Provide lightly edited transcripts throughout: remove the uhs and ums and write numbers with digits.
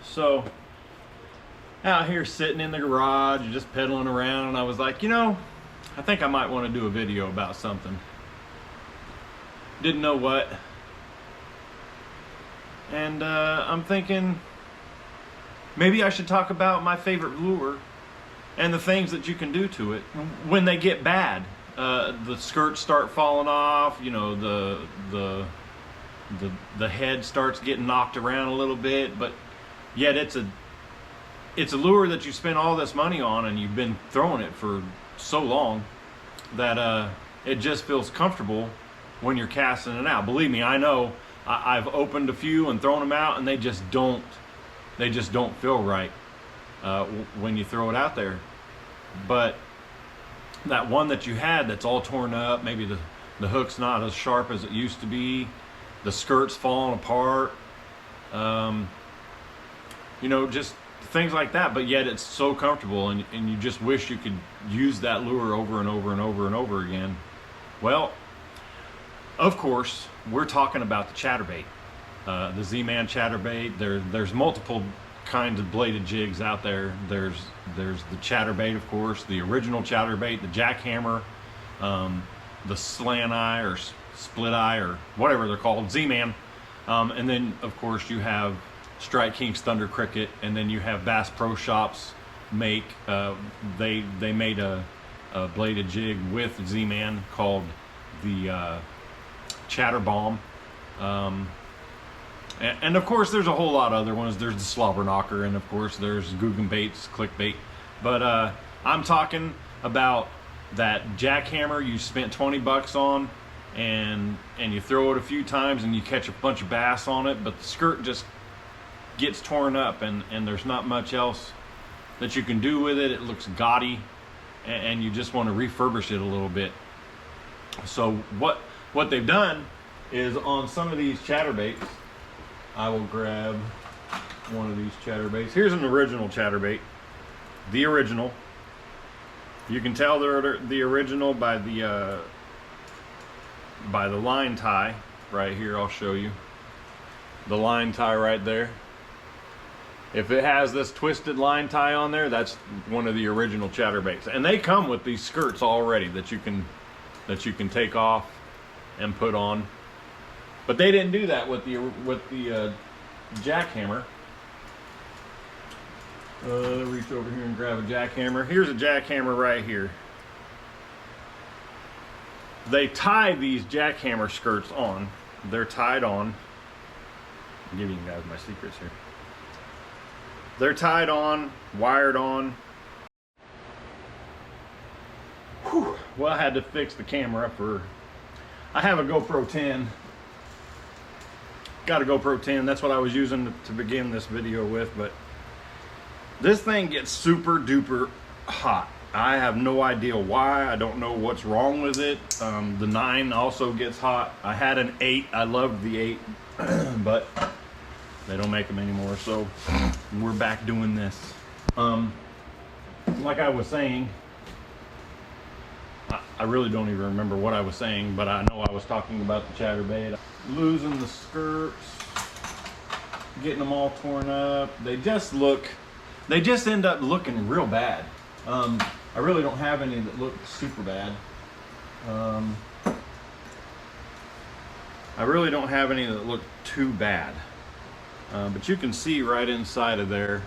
So out here sitting in the garage, just pedaling around, and I was like, I think I might want to do a video about something. Didn't know what. And I'm thinking maybe I should talk about my favorite lure and the things that you can do to it when they get bad. The skirts start falling off, the head starts getting knocked around a little bit, but yet it's a lure that you spend all this money on, and you've been throwing it for so long that it just feels comfortable when you're casting it out. Believe me, I know. I've opened a few and thrown them out, and they just don't feel right when you throw it out there. But that one that you had that's all torn up, maybe the hook's not as sharp as it used to be, the skirt's falling apart, just things like that, but yet it's so comfortable, and you just wish you could use that lure over and over and over and over again. Well, of course, we're talking about the CHATTERBAIT, the Z-Man CHATTERBAIT. There's multiple kinds of bladed jigs out there. There's the CHATTERBAIT, of course, the original CHATTERBAIT, the JACKHAMMER, the slant eye or split eye or whatever they're called, Z-Man, and then of course you have Strike King's Thunder Cricket, and then you have Bass Pro Shops make they made a bladed jig with Z-Man called the ChatterBomb, and of course there's a whole lot of other ones. There's the Slobber Knocker, and of course there's Guggenbait's Clickbait, but I'm talking about that JACKHAMMER you spent 20 bucks on, and you throw it a few times and you catch a bunch of bass on it, but the skirt just gets torn up, and there's not much else that you can do with it. It looks gaudy, and you just want to refurbish it a little bit. So what they've done is, on some of these CHATTERBAITs, I will grab one of these CHATTERBAITs. Here's an original CHATTERBAIT, the original. You can tell they're the original by the line tie right here. I'll show you the line tie right there. If it has this twisted line tie on there, that's one of the original CHATTERBAITs, and they come with these skirts already that you can take off and put on. But they didn't do that with the JACKHAMMER. Reach over here and grab a JACKHAMMER. Here's a JACKHAMMER right here. They tie these JACKHAMMER skirts on. They're tied on. I'm giving you guys my secrets here. They're tied on, wired on. Whew. Well, I had to fix the camera I have a GoPro 10. Got a GoPro 10. That's what I was using to begin this video with, but this thing gets super duper hot. I have no idea why. I don't know what's wrong with it. The 9 also gets hot. I had an 8. I loved the 8, but they don't make them anymore, so we're back doing this. Like I was saying, I really don't even remember what I was saying, but I know I was talking about the CHATTERBAIT. Losing the skirts, getting them all torn up. They just end up looking real bad. I really don't have any that look super bad. I really don't have any that look too bad. But you can see right inside of there,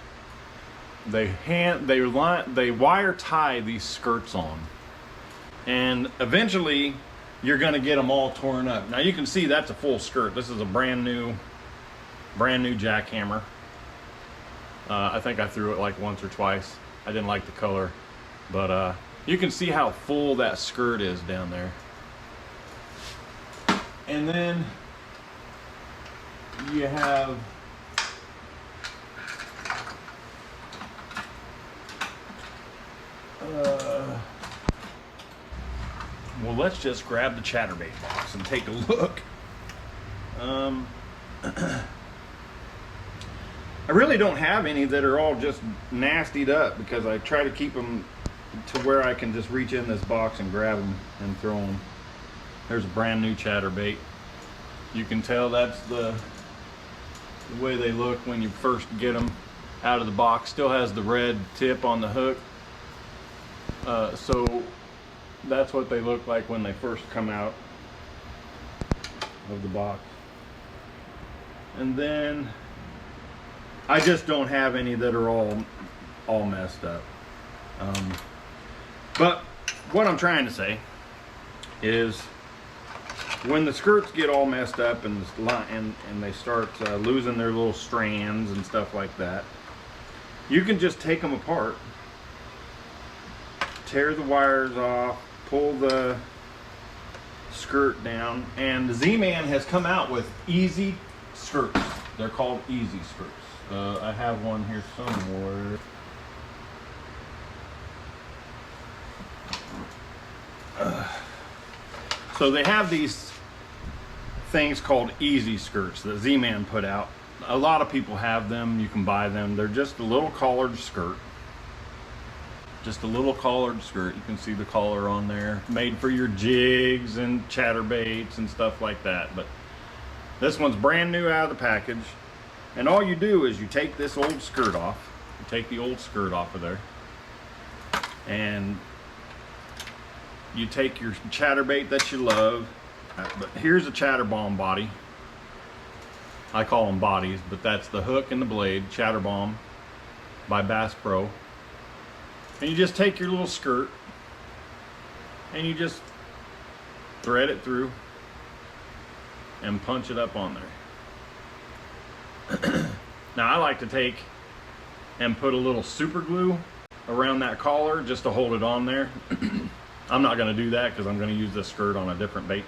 they wire tie these skirts on, and eventually you're going to get them all torn up. Now you can see that's a full skirt. This is a brand new JACKHAMMER. I think I threw it like once or twice. I didn't like the color, but you can see how full that skirt is down there. And then you have well, let's just grab the CHATTERBAIT box and take a look. I really don't have any that are all just nastied up, because I try to keep them to where I can just reach in this box and grab them and throw them. There's a brand new CHATTERBAIT. You can tell that's the way they look when you first get them. out of the box. Still has the red tip on the hook. So that's what they look like when they first come out of the box. And then I just don't have any that are all messed up. But what I'm trying to say is, when the skirts get all messed up and they start losing their little strands and stuff like that, you can just take them apart, tear the wires off, pull the skirt down, and the Z-Man has come out with easy skirts. They're called easy skirts. I have one here somewhere. So they have these things called easy skirts that Z-Man put out. A lot of people have them. You can buy them. They're just a little collared skirt. Just a little collared skirt. You can see the collar on there. Made for your jigs and chatterbaits and stuff like that. But this one's brand new out of the package. And all you do is you take this old skirt off. You take the old skirt off of there. And you take your chatterbait that you love. But here's a Chatterbomb body. I call them bodies, but that's the hook and the blade. Chatterbomb by Bass Pro. And you just take your little skirt and you just thread it through and punch it up on there. Now I like to take and put a little super glue around that collar just to hold it on there. I'm not going to do that because I'm going to use this skirt on a different bait.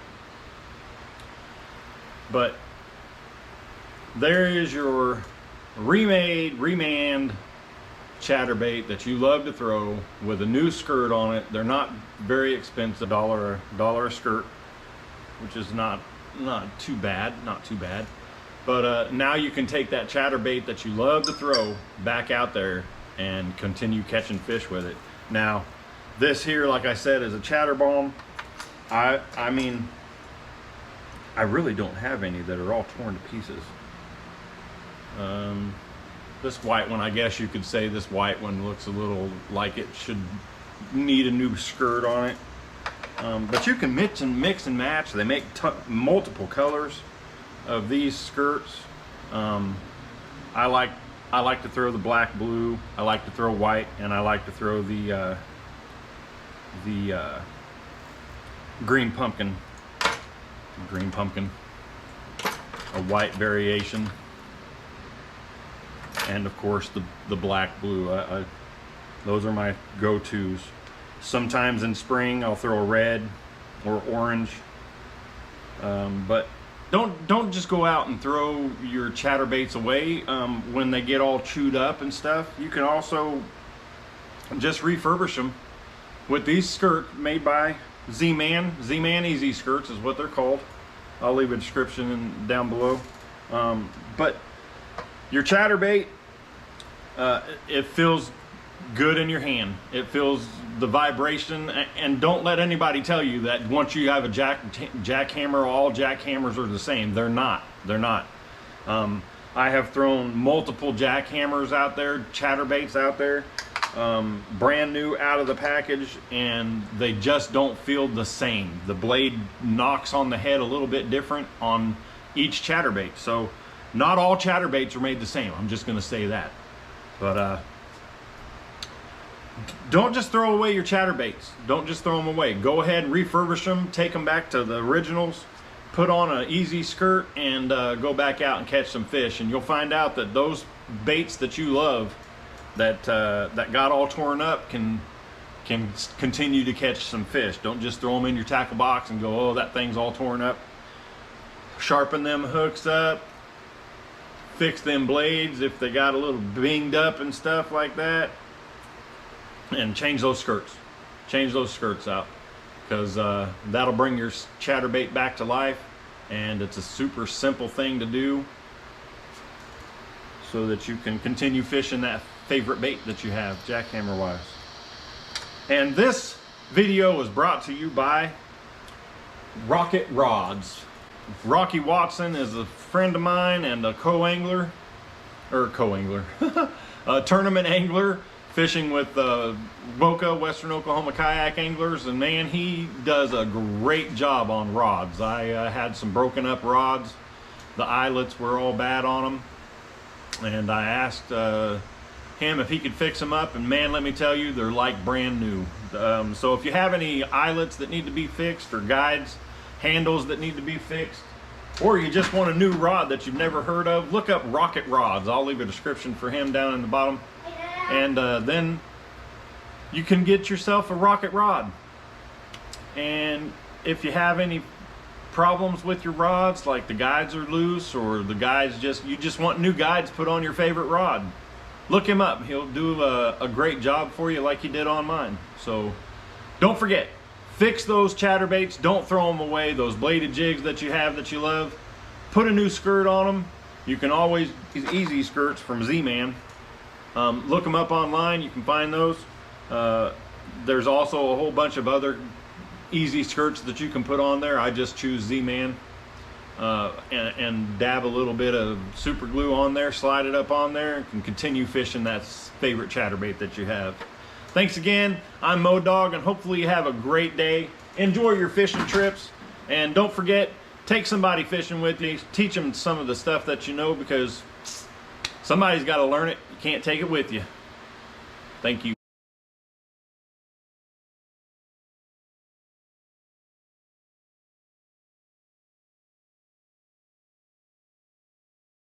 But there is your remanned chatterbait that you love to throw with a new skirt on it. They're not very expensive, $1 a skirt, which is not too bad, But now you can take that chatterbait that you love to throw back out there and continue catching fish with it. Now, this here, like I said, is a Chatterbomb. I mean, I really don't have any that are all torn to pieces. This white one, I guess you could say this white one looks a little like it should need a new skirt on it. But you can mix and match. They make multiple colors of these skirts. I like to throw the black, blue. I like to throw white, and I like to throw the green pumpkin, a white variation, and of course the black, blue. Those are my go-tos. Sometimes in spring I'll throw a red or orange, but don't just go out and throw your chatterbaits away when they get all chewed up and stuff. You can also just refurbish them with these skirts made by Z-Man. Z-Man Easy Skirts is what they're called. I'll leave a description down below. But your chatterbait, it feels good in your hand. It feels the vibration, and don't let anybody tell you that once you have a jackhammer, all jackhammers are the same. They're not. I have thrown multiple jackhammers out there, chatterbaits out there, brand new out of the package, and they just don't feel the same. The blade knocks on the head a little bit different on each chatterbait. So not all chatterbaits are made the same. I'm just going to say that. But don't just throw away your chatterbaits. Don't just throw them away. Go ahead and refurbish them. Take them back to the originals. Put on an easy skirt and go back out and catch some fish. And you'll find out that those baits that you love, that got all torn up, can continue to catch some fish. Don't just throw them in your tackle box and go, oh, that thing's all torn up. Sharpen them hooks up. Fix them blades if they got a little binged up and stuff like that. And change those skirts. Change those skirts out. Because that'll bring your chatterbait back to life. And it's a super simple thing to do, so that you can continue fishing that favorite bait that you have, jackhammer wise. And this video was brought to you by Rocket Rods. Rocky Watson is a friend of mine and a co-angler, tournament angler, fishing with Boca, Western Oklahoma Kayak Anglers, and man, he does a great job on rods. I had some broken up rods. The eyelets were all bad on them, and I asked him if he could fix them up, and man, let me tell you, they're like brand new. So if you have any eyelets that need to be fixed, or guides, handles that need to be fixed, or you just want a new rod that you've never heard of, look up Rocket Rods. I'll leave a description for him down in the bottom, and then you can get yourself a Rocket rod. And if you have any problems with your rods, like the guides are loose, or the guides you just want new guides put on your favorite rod, look him up. He'll do a great job for you like he did on mine. So don't forget, fix those chatterbaits. Don't throw them away. Those bladed jigs that you have that you love, put a new skirt on them. You can always use Easy Skirts from Z-Man. Look them up online. You can find those. There's also a whole bunch of other easy skirts that you can put on there. I just choose Z-Man. And dab a little bit of super glue on there, slide it up on there, and can continue fishing that favorite chatterbait that you have. Thanks again. I'm Mo-Dog, and hopefully you have a great day. Enjoy your fishing trips, and don't forget, take somebody fishing with you. Teach them some of the stuff that you know, because somebody's got to learn it. You can't take it with you. Thank you.